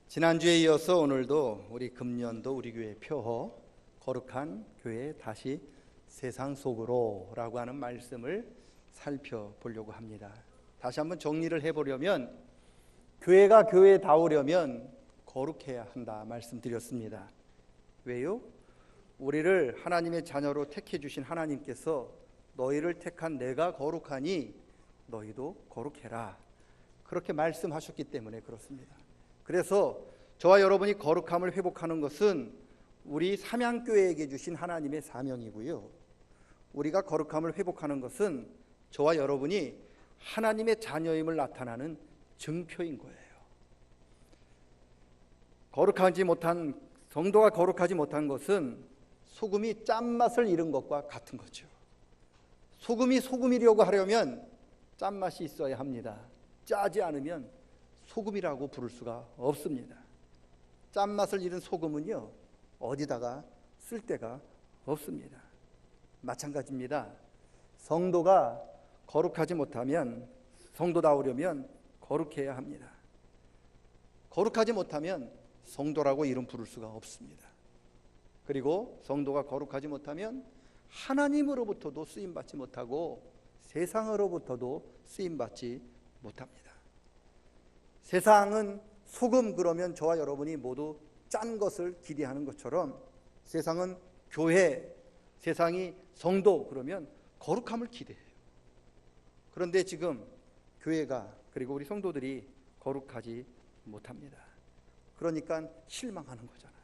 지난주에 이어서 오늘도 우리 금년도 우리 교회 표어 거룩한 교회 다시 세상 속으로 라고 하는 말씀을 살펴보려고 합니다. 다시 한번 정리를 해보려면 교회가 교회다우려면 거룩해야 한다 말씀드렸습니다. 왜요? 우리를 하나님의 자녀로 택해 주신 하나님께서 너희를 택한 내가 거룩하니 너희도 거룩해라 그렇게 말씀하셨기 때문에 그렇습니다. 그래서 저와 여러분이 거룩함을 회복하는 것은 우리 삼양교회에게 주신 하나님의 사명이고요, 우리가 거룩함을 회복하는 것은 저와 여러분이 하나님의 자녀임을 나타나는 증표인 거예요. 성도가 거룩하지 못한 것은 소금이 짠맛을 잃은 것과 같은 거죠. 소금이 소금이려고 하려면 짠맛이 있어야 합니다. 짜지 않으면 소금이라고 부를 수가 없습니다. 짠맛을 잃은 소금은요, 어디다가 쓸 데가 없습니다. 마찬가지입니다. 성도가 거룩하지 못하면, 성도다우려면 거룩해야 합니다. 거룩하지 못하면 성도라고 이름 부를 수가 없습니다. 그리고 성도가 거룩하지 못하면 하나님으로부터도 쓰임받지 못하고 세상으로부터도 쓰임받지 못합니다. 세상은 소금 그러면 저와 여러분이 모두 짠 것을 기대하는 것처럼 세상은 교회, 세상이 성도 그러면 거룩함을 기대해요. 그런데 지금 교회가 그리고 우리 성도들이 거룩하지 못합니다. 그러니까 실망하는 거잖아요.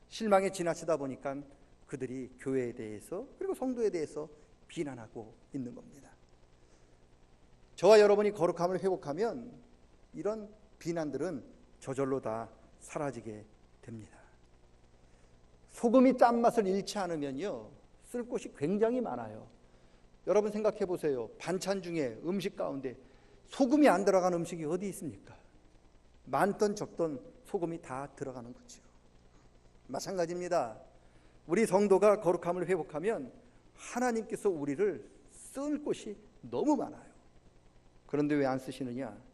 실망에 지나치다 보니까 그들이 교회에 대해서 그리고 성도에 대해서 비난하고 있는 겁니다. 저와 여러분이 거룩함을 회복하면 이런 비난들은 저절로 다 사라지게 됩니다. 소금이 짠맛을 잃지 않으면요, 쓸 곳이 굉장히 많아요. 여러분 생각해 보세요. 반찬 중에 음식 가운데 소금이 안 들어간 음식이 어디 있습니까? 많던 적던 소금이 다 들어가는 거죠. 마찬가지입니다. 우리 성도가 거룩함을 회복하면 하나님께서 우리를 쓸 곳이 너무 많아요. 그런데 왜 안 쓰시느냐?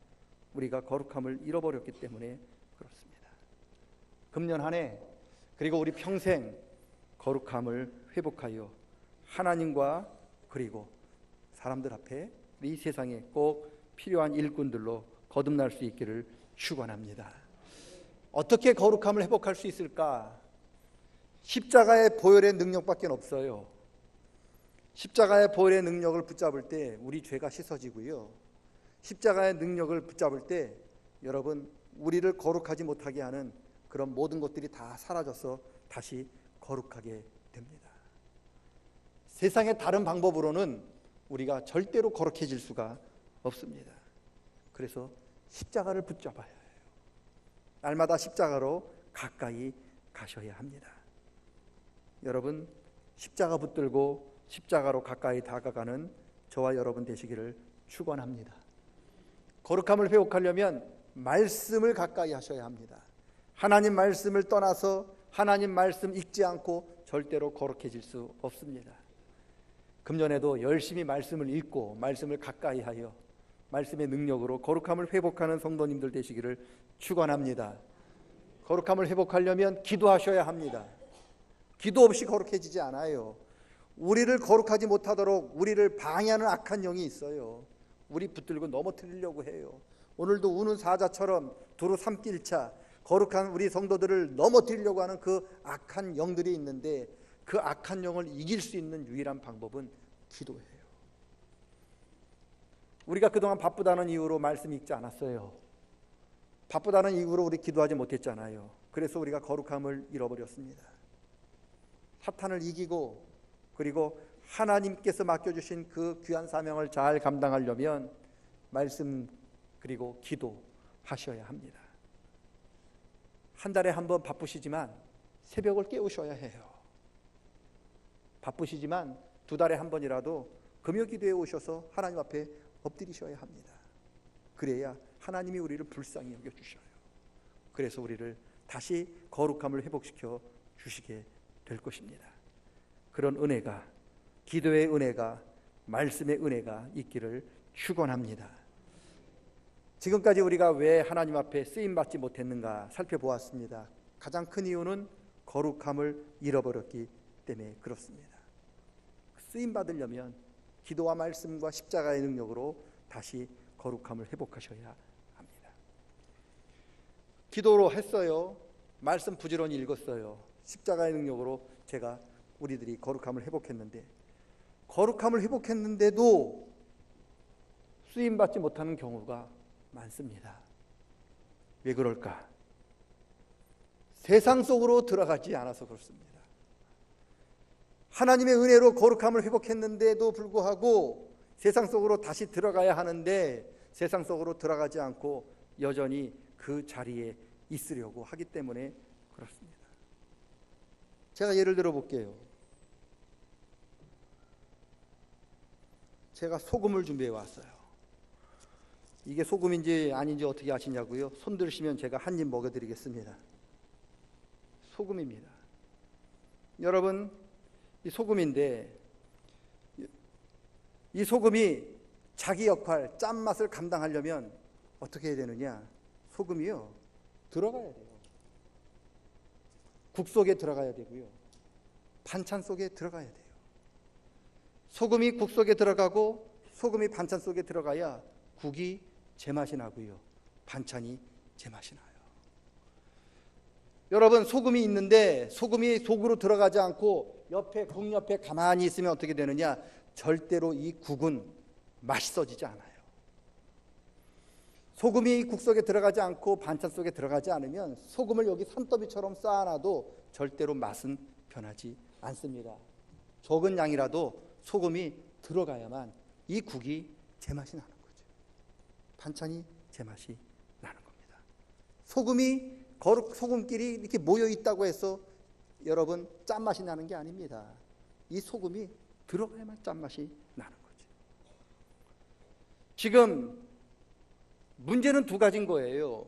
우리가 거룩함을 잃어버렸기 때문에 그렇습니다. 금년 한 해 그리고 우리 평생 거룩함을 회복하여 하나님과 그리고 사람들 앞에 이 세상에 꼭 필요한 일꾼들로 거듭날 수 있기를 축원합니다. 어떻게 거룩함을 회복할 수 있을까? 십자가의 보혈의 능력밖에 없어요. 십자가의 보혈의 능력을 붙잡을 때 우리 죄가 씻어지고요, 십자가의 능력을 붙잡을 때 여러분 우리를 거룩하지 못하게 하는 그런 모든 것들이 다 사라져서 다시 거룩하게 됩니다. 세상의 다른 방법으로는 우리가 절대로 거룩해질 수가 없습니다. 그래서 십자가를 붙잡아야 해요. 날마다 십자가로 가까이 가셔야 합니다. 여러분 십자가 붙들고 십자가로 가까이 다가가는 저와 여러분 되시기를 축원합니다. 거룩함을 회복하려면 말씀을 가까이 하셔야 합니다. 하나님 말씀을 떠나서 하나님 말씀 읽지 않고 절대로 거룩해질 수 없습니다. 금년에도 열심히 말씀을 읽고 말씀을 가까이 하여 말씀의 능력으로 거룩함을 회복하는 성도님들 되시기를 축원합니다. 거룩함을 회복하려면 기도하셔야 합니다. 기도 없이 거룩해지지 않아요. 우리를 거룩하지 못하도록 우리를 방해하는 악한 영이 있어요. 우리 붙들고 넘어뜨리려고 해요. 오늘도 우는 사자처럼 두루 삼킬차 거룩한 우리 성도들을 넘어뜨리려고 하는 그 악한 영들이 있는데 그 악한 영을 이길 수 있는 유일한 방법은 기도예요. 우리가 그동안 바쁘다는 이유로 말씀 읽지 않았어요. 바쁘다는 이유로 우리 기도하지 못했잖아요. 그래서 우리가 거룩함을 잃어버렸습니다. 사탄을 이기고 그리고 하나님께서 맡겨주신 그 귀한 사명을 잘 감당하려면 말씀 그리고 기도하셔야 합니다. 한 달에 한 번 바쁘시지만 새벽을 깨우셔야 해요. 바쁘시지만 두 달에 한 번이라도 금요 기도에 오셔서 하나님 앞에 엎드리셔야 합니다. 그래야 하나님이 우리를 불쌍히 여겨주셔요. 그래서 우리를 다시 거룩함을 회복시켜 주시게 될 것입니다. 그런 은혜가, 기도의 은혜가, 말씀의 은혜가 있기를 축원합니다. 지금까지 우리가 왜 하나님 앞에 쓰임받지 못했는가 살펴보았습니다. 가장 큰 이유는 거룩함을 잃어버렸기 때문에 그렇습니다. 쓰임받으려면 기도와 말씀과 십자가의 능력으로 다시 거룩함을 회복하셔야 합니다. 기도로 했어요. 말씀 부지런히 읽었어요. 십자가의 능력으로 제가 우리들이 거룩함을 회복했는데, 거룩함을 회복했는데도 쓰임받지 못하는 경우가 많습니다. 왜 그럴까? 세상 속으로 들어가지 않아서 그렇습니다. 하나님의 은혜로 거룩함을 회복했는데도 불구하고 세상 속으로 다시 들어가야 하는데 세상 속으로 들어가지 않고 여전히 그 자리에 있으려고 하기 때문에 그렇습니다. 제가 예를 들어 볼게요. 제가 소금을 준비해 왔어요. 이게 소금인지 아닌지 어떻게 아시냐고요? 손 들으시면 제가 한 입 먹여드리겠습니다. 소금입니다. 여러분, 이 소금인데 이 소금이 자기 역할, 짠맛을 감당하려면 어떻게 해야 되느냐? 소금이요, 들어가야 돼요. 국 속에 들어가야 되고요, 반찬 속에 들어가야 돼요. 소금이 국 속에 들어가고 소금이 반찬 속에 들어가야 국이 제맛이 나고요, 반찬이 제맛이 나요. 여러분, 소금이 있는데 소금이 속으로 들어가지 않고 옆에, 국 옆에 가만히 있으면 어떻게 되느냐? 절대로 이 국은 맛있어지지 않아요. 소금이 국 속에 들어가지 않고 반찬 속에 들어가지 않으면 소금을 여기 산더미처럼 쌓아놔도 절대로 맛은 변하지 않습니다. 적은 양이라도 소금이 들어가야만 이 국이 제맛이 나는 거죠. 반찬이 제맛이 나는 겁니다. 소금끼리 이렇게 모여 있다고 해서 여러분 짠맛이 나는 게 아닙니다. 이 소금이 들어가야만 짠맛이 나는 거죠. 지금 문제는 두 가지인 거예요.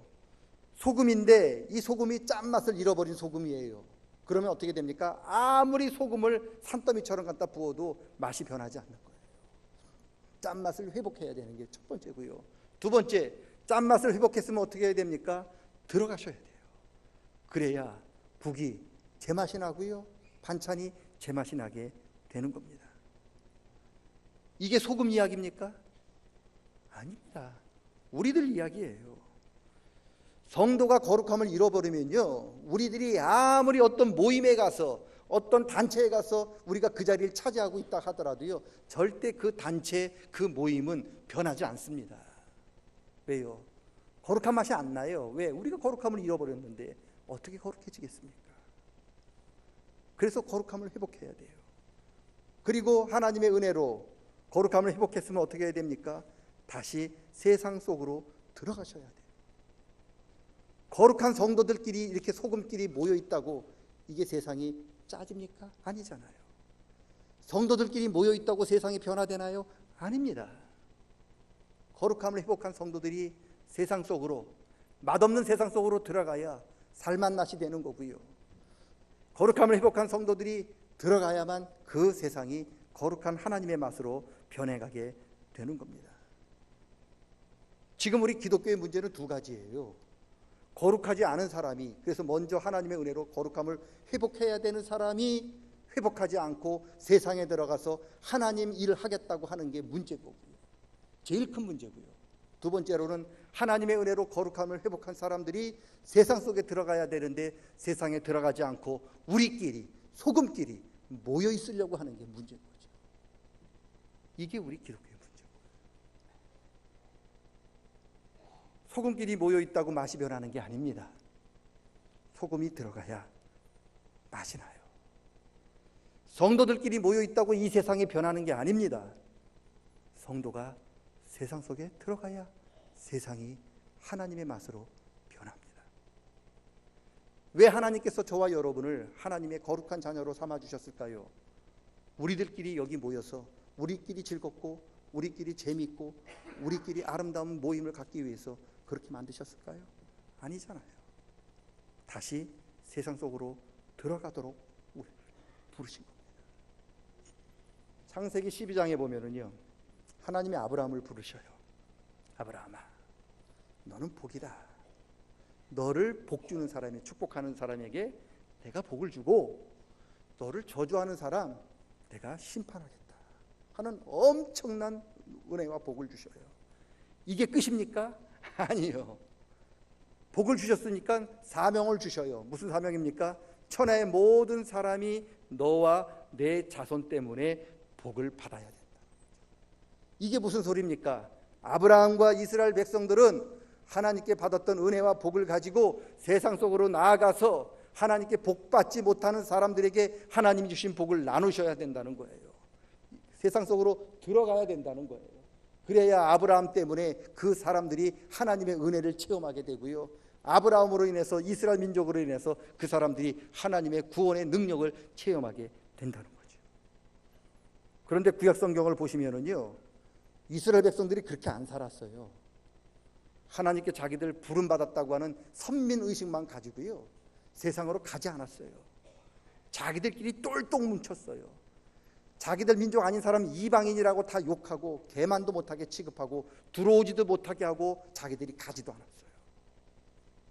소금인데 이 소금이 짠맛을 잃어버린 소금이에요. 그러면 어떻게 됩니까? 아무리 소금을 산더미처럼 갖다 부어도 맛이 변하지 않는 거예요. 짠맛을 회복해야 되는 게 첫 번째고요. 두 번째, 짠맛을 회복했으면 어떻게 해야 됩니까? 들어가셔야 돼요. 그래야 국이 제맛이 나고요, 반찬이 제맛이 나게 되는 겁니다. 이게 소금 이야기입니까? 아닙니다. 우리들 이야기예요. 성도가 거룩함을 잃어버리면요, 우리들이 아무리 어떤 모임에 가서 어떤 단체에 가서 우리가 그 자리를 차지하고 있다 하더라도요, 절대 그 단체, 그 모임은 변하지 않습니다. 왜요? 거룩한 맛이 안 나요. 왜? 우리가 거룩함을 잃어버렸는데 어떻게 거룩해지겠습니까? 그래서 거룩함을 회복해야 돼요. 그리고 하나님의 은혜로 거룩함을 회복했으면 어떻게 해야 됩니까? 다시 세상 속으로 들어가셔야 돼요. 거룩한 성도들끼리 이렇게 소금끼리 모여 있다고 이게 세상이 짜집니까? 아니잖아요. 성도들끼리 모여 있다고 세상이 변화되나요? 아닙니다. 거룩함을 회복한 성도들이 세상 속으로, 맛없는 세상 속으로 들어가야 살맛 맛이 되는 거고요, 거룩함을 회복한 성도들이 들어가야만 그 세상이 거룩한 하나님의 맛으로 변해가게 되는 겁니다. 지금 우리 기독교의 문제는 두 가지예요. 거룩하지 않은 사람이, 그래서 먼저 하나님의 은혜로 거룩함을 회복해야 되는 사람이 회복하지 않고 세상에 들어가서 하나님 일을 하겠다고 하는 게 문제고, 제일 큰 문제고요. 두 번째로는 하나님의 은혜로 거룩함을 회복한 사람들이 세상 속에 들어가야 되는데 세상에 들어가지 않고 우리끼리, 소금끼리 모여 있으려고 하는 게 문제인 거죠. 이게 우리 기독교의 문제고, 소금끼리 모여 있다고 맛이 변하는 게 아닙니다. 소금이 들어가야 맛이 나요. 성도들끼리 모여 있다고 이 세상이 변하는 게 아닙니다. 성도가 세상 속에 들어가야 세상이 하나님의 맛으로 변합니다. 왜 하나님께서 저와 여러분을 하나님의 거룩한 자녀로 삼아주셨을까요? 우리들끼리 여기 모여서 우리끼리 즐겁고 우리끼리 재미있고 우리끼리 아름다운 모임을 갖기 위해서 그렇게 만드셨을까요? 아니잖아요. 다시 세상 속으로 들어가도록 부르신 겁니다. 창세기 12장에 보면은요, 하나님이 아브라함을 부르셔요. 아브라함아, 너는 복이다. 너를 복 주는 사람이, 축복하는 사람에게 내가 복을 주고 너를 저주하는 사람 내가 심판하겠다 하는 엄청난 은혜와 복을 주셔요. 이게 끝입니까? 아니요. 복을 주셨으니까 사명을 주셔요. 무슨 사명입니까? 천하의 모든 사람이 너와 내 자손 때문에 복을 받아야 된다. 이게 무슨 소리입니까? 아브라함과 이스라엘 백성들은 하나님께 받았던 은혜와 복을 가지고 세상 속으로 나아가서 하나님께 복받지 못하는 사람들에게 하나님이 주신 복을 나누셔야 된다는 거예요. 세상 속으로 들어가야 된다는 거예요. 그래야 아브라함 때문에 그 사람들이 하나님의 은혜를 체험하게 되고요, 아브라함으로 인해서 이스라엘 민족으로 인해서 그 사람들이 하나님의 구원의 능력을 체험하게 된다는 거죠. 그런데 구약 성경을 보시면은요, 이스라엘 백성들이 그렇게 안 살았어요. 하나님께 자기들 부름 받았다고 하는 선민 의식만 가지고요, 세상으로 가지 않았어요. 자기들끼리 똘똘 뭉쳤어요. 자기들 민족 아닌 사람 이방인이라고 다 욕하고 개만도 못하게 취급하고 들어오지도 못하게 하고 자기들이 가지도 않았어요.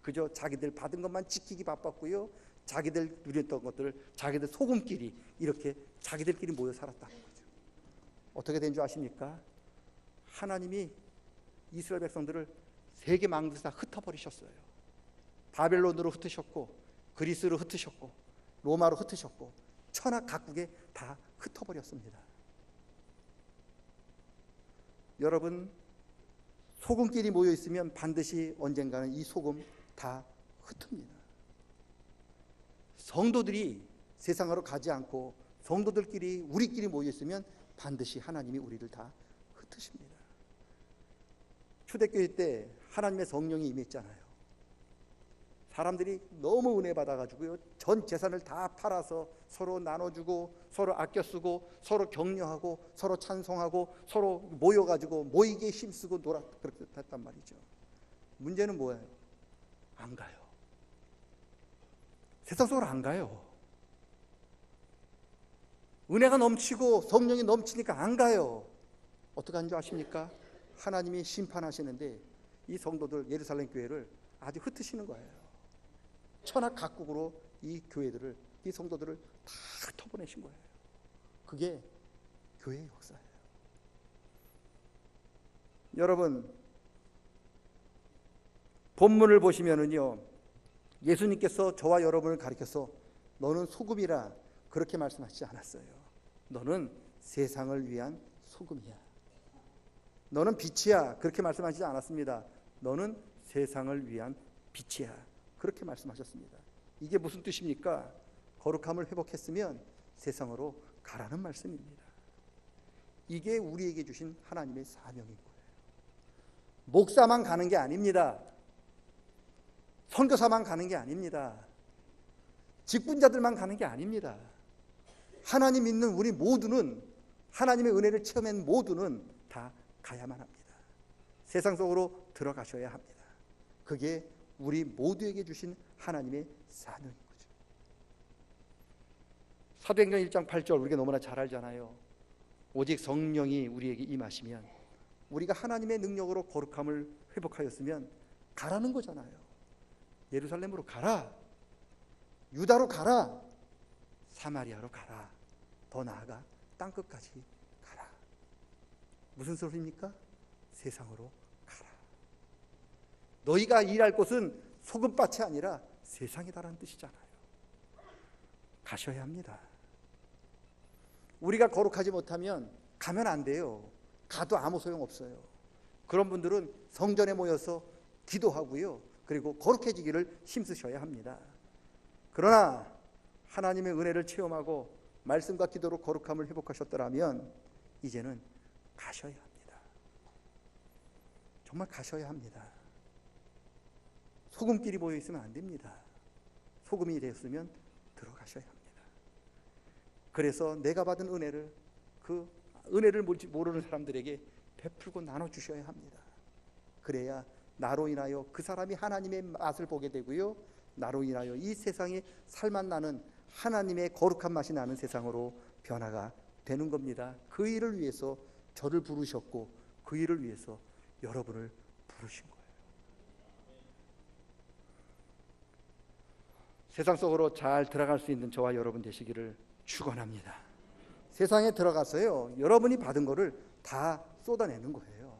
그저 자기들 받은 것만 지키기 바빴고요, 자기들 누렸던 것들을 자기들 소금끼리 이렇게 자기들끼리 모여 살았다는 거죠. 어떻게 된 줄 아십니까? 하나님이 이스라엘 백성들을 세계 망국에서 다 흩어버리셨어요. 바벨론으로 흩으셨고, 그리스로 흩으셨고, 로마로 흩으셨고, 천하 각국에 다 흩어버렸습니다. 여러분, 소금끼리 모여 있으면 반드시 언젠가는 이 소금 다 흩습니다. 성도들이 세상으로 가지 않고 성도들끼리 우리끼리 모여 있으면 반드시 하나님이 우리를 다 흩으십니다. 초대교회 때 하나님의 성령이 임했잖아요. 사람들이 너무 은혜 받아가지고요, 전 재산을 다 팔아서 서로 나눠주고 서로 아껴 쓰고 서로 격려하고 서로 찬송하고 서로 모여가지고 모이기에 힘쓰고 그렇게 했단 말이죠. 문제는 뭐예요? 안 가요. 세상 속으로 안 가요. 은혜가 넘치고 성령이 넘치니까 안 가요. 어떻게 하는 줄 아십니까? 하나님이 심판하시는데 이 성도들, 예루살렘 교회를 아주 흩으시는 거예요. 천하 각국으로 이 교회들을, 이 성도들을 다 흩어보내신 거예요. 그게 교회의 역사예요. 여러분, 본문을 보시면은요, 예수님께서 저와 여러분을 가리켜서 너는 소금이라 그렇게 말씀하시지 않았어요. 너는 세상을 위한 소금이야. 너는 빛이야 그렇게 말씀하시지 않았습니다. 너는 세상을 위한 빛이야 그렇게 말씀하셨습니다. 이게 무슨 뜻입니까? 거룩함을 회복했으면 세상으로 가라는 말씀입니다. 이게 우리에게 주신 하나님의 사명인 거예요. 목사만 가는 게 아닙니다. 선교사만 가는 게 아닙니다. 직분자들만 가는 게 아닙니다. 하나님 믿는 우리 모두는, 하나님의 은혜를 체험한 모두는 다 가야만 합니다. 세상 속으로 들어가셔야 합니다. 그게 우리 모두에게 주신 하나님의 사명인 거죠. 사도행전 1장 8절 우리가 너무나 잘 알잖아요. 오직 성령이 우리에게 임하시면, 우리가 하나님의 능력으로 거룩함을 회복하였으면 가라는 거잖아요. 예루살렘으로 가라, 유다로 가라, 사마리아로 가라, 더 나아가 땅끝까지 가라. 무슨 소리입니까? 세상으로 가라. 너희가 일할 곳은 소금밭이 아니라 세상이다라는 뜻이잖아요. 가셔야 합니다. 우리가 거룩하지 못하면 가면 안 돼요. 가도 아무 소용없어요. 그런 분들은 성전에 모여서 기도하고요, 그리고 거룩해지기를 힘쓰셔야 합니다. 그러나 하나님의 은혜를 체험하고 말씀과 기도로 거룩함을 회복하셨더라면 이제는 가셔야 합니다. 정말 가셔야 합니다. 소금끼리 모여 있으면 안 됩니다. 소금이 되었으면 들어가셔야 합니다. 그래서 내가 받은 은혜를, 그 은혜를 모르는 사람들에게 베풀고 나눠주셔야 합니다. 그래야 나로 인하여 그 사람이 하나님의 맛을 보게 되고요, 나로 인하여 이 세상에 살맛 나는 하나님의 거룩한 맛이 나는 세상으로 변화가 되는 겁니다. 그 일을 위해서 저를 부르셨고 그 일을 위해서 여러분을 부르신 거예요. 세상 속으로 잘 들어갈 수 있는 저와 여러분 되시기를 축원합니다. 세상에 들어가서요, 여러분이 받은 거를 다 쏟아내는 거예요.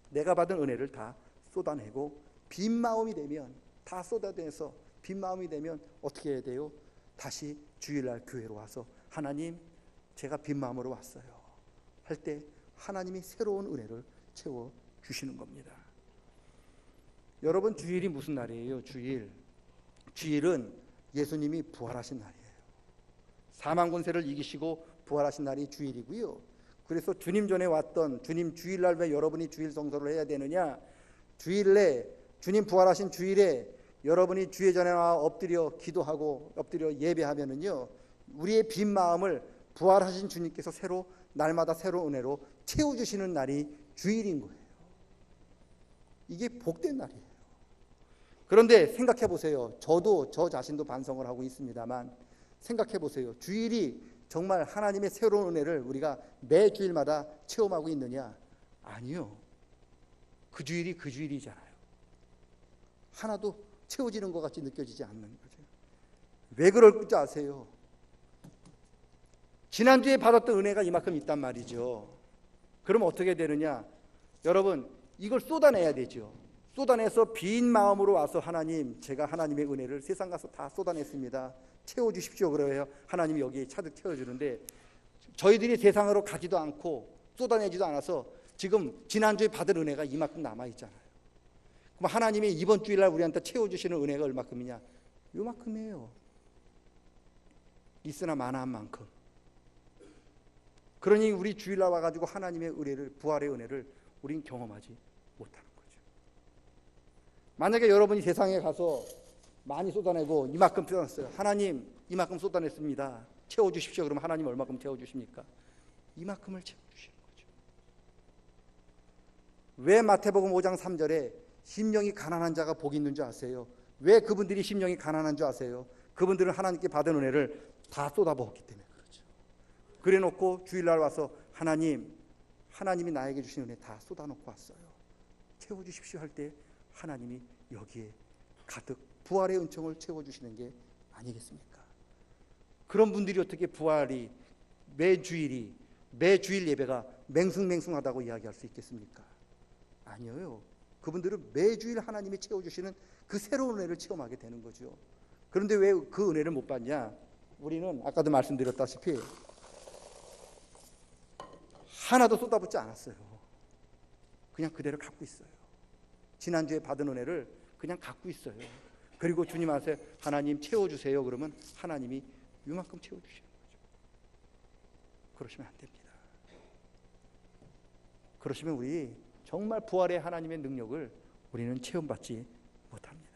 내가 받은 은혜를 다 쏟아내고 빈 마음이 되면 다 쏟아내서 빈 마음이 되면 어떻게 해야 돼요? 다시 주일날 교회로 와서 하나님, 제가 빈 마음으로 왔어요 할 때 하나님이 새로운 은혜를 채워 주시는 겁니다. 여러분, 주일이 무슨 날이에요? 주일은 예수님이 부활하신 날이에요. 사망 권세를 이기시고 부활하신 날이 주일이고요. 그래서 주님 전에 왔던 주님 주일날 왜 여러분이 주일 성소를 해야 되느냐? 주일에 주님 부활하신 주일에 여러분이 주의 전에 나와 엎드려 기도하고 엎드려 예배하면은요, 우리의 빈 마음을 부활하신 주님께서 새로 날마다 새로운 은혜로 채워주시는 날이 주일인 거예요. 이게 복된 날이에요. 그런데 생각해 보세요. 저도 저 자신도 반성을 하고 있습니다만 생각해 보세요. 주일이 정말 하나님의 새로운 은혜를 우리가 매 주일마다 체험하고 있느냐? 아니요. 그 주일이 그 주일이잖아요. 하나도 채워지는 것 같이 느껴지지 않는 거죠. 왜 그럴 줄 아세요? 지난주에 받았던 은혜가 이만큼 있단 말이죠. 그럼 어떻게 되느냐? 여러분, 이걸 쏟아내야 되죠. 쏟아내서 빈 마음으로 와서 하나님, 제가 하나님의 은혜를 세상 가서 다 쏟아냈습니다. 채워주십시오. 그래요. 하나님이 여기에 차득 채워주는데 저희들이 세상으로 가지도 않고 쏟아내지도 않아서 지금 지난주에 받은 은혜가 이만큼 남아있잖아요. 그럼 하나님이 이번 주일날 우리한테 채워주시는 은혜가 얼마큼이냐? 요만큼이에요. 있으나 마나한 만큼. 그러니 우리 주일날 와가지고 하나님의 은혜를, 부활의 은혜를 우린 경험하지 못하는 거죠. 만약에 여러분이 세상에 가서 많이 쏟아내고 이만큼 쏟아냈어요. 하나님, 이만큼 쏟아냈습니다. 채워주십시오. 그럼 하나님 얼마큼 채워주십니까? 이만큼을 채워주시는 거죠. 왜 마태복음 5장 3절에 심령이 가난한 자가 복이 있는 줄 아세요? 왜 그분들이 심령이 가난한 줄 아세요? 그분들은 하나님께 받은 은혜를 다 쏟아부었기 때문에 그렇죠. 그래 놓고 주일날 와서 하나님이 나에게 주신 은혜 다 쏟아놓고 왔어요. 채워주십시오 할 때 하나님이 여기에 가득 부활의 은총을 채워주시는 게 아니겠습니까? 그런 분들이 어떻게 부활이 매 주일 예배가 맹숭맹숭하다고 이야기할 수 있겠습니까? 아니에요. 그분들은 매주일 하나님이 채워주시는 그 새로운 은혜를 체험하게 되는 거죠. 그런데 왜 그 은혜를 못 받냐? 우리는 아까도 말씀드렸다시피 하나도 쏟아붓지 않았어요. 그냥 그대로 갖고 있어요. 지난주에 받은 은혜를 그냥 갖고 있어요. 그리고 주님 앞에 하나님 채워주세요. 그러면 하나님이 이만큼 채워주시는 거죠. 그러시면 안 됩니다. 그러시면 우리 정말 부활의 하나님의 능력을 우리는 체험받지 못합니다.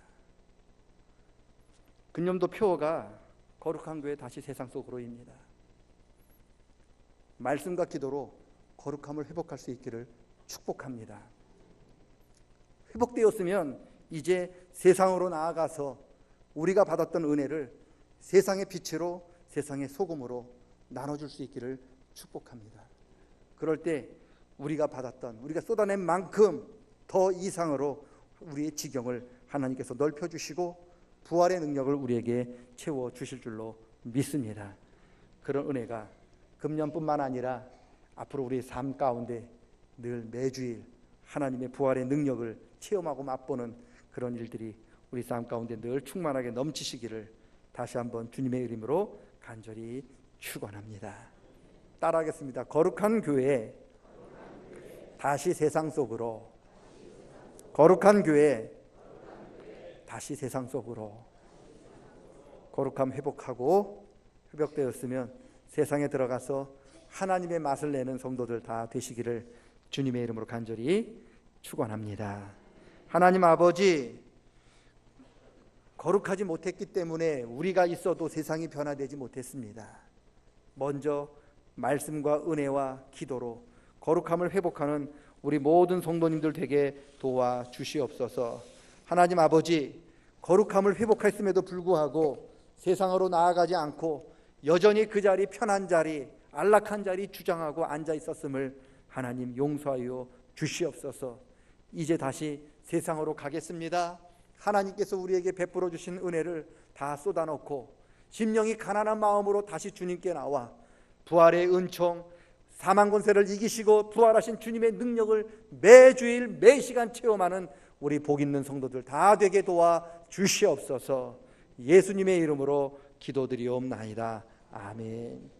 근염도 표어가 거룩한 교회 다시 세상 속으로입니다. 말씀과 기도로 거룩함을 회복할 수 있기를 축복합니다. 회복되었으면 이제 세상으로 나아가서 우리가 받았던 은혜를 세상의 빛으로, 세상의 소금으로 나눠줄 수 있기를 축복합니다. 그럴 때 우리가 쏟아낸 만큼 더 이상으로 우리의 지경을 하나님께서 넓혀주시고 부활의 능력을 우리에게 채워주실 줄로 믿습니다. 그런 은혜가 금년뿐만 아니라 앞으로 우리의 삶 가운데 늘 매주일 하나님의 부활의 능력을 체험하고 맛보는 그런 일들이 우리 삶 가운데 늘 충만하게 넘치시기를 다시 한번 주님의 이름으로 간절히 축원합니다. 따라하겠습니다. 거룩한 교회 다시 세상 속으로, 거룩한 교회 다시 세상 속으로. 거룩함 회복하고 회복되었으면 세상에 들어가서 하나님의 맛을 내는 성도들 다 되시기를 주님의 이름으로 간절히 축원합니다. 하나님 아버지, 거룩하지 못했기 때문에 우리가 있어도 세상이 변화되지 못했습니다. 먼저 말씀과 은혜와 기도로 거룩함을 회복하는 우리 모든 성도님들 되게 도와주시옵소서. 하나님 아버지, 거룩함을 회복했음에도 불구하고 세상으로 나아가지 않고 여전히 그 자리, 편한 자리, 안락한 자리 주장하고 앉아 있었음을 하나님 용서하여 주시옵소서. 이제 다시 세상으로 가겠습니다. 하나님께서 우리에게 베풀어 주신 은혜를 다 쏟아놓고 심령이 가난한 마음으로 다시 주님께 나와 부활의 은총, 사망 권세를 이기시고 부활하신 주님의 능력을 매주일 매시간 체험하는 우리 복 있는 성도들 다 되게 도와 주시옵소서. 예수님의 이름으로 기도드리옵나이다. 아멘.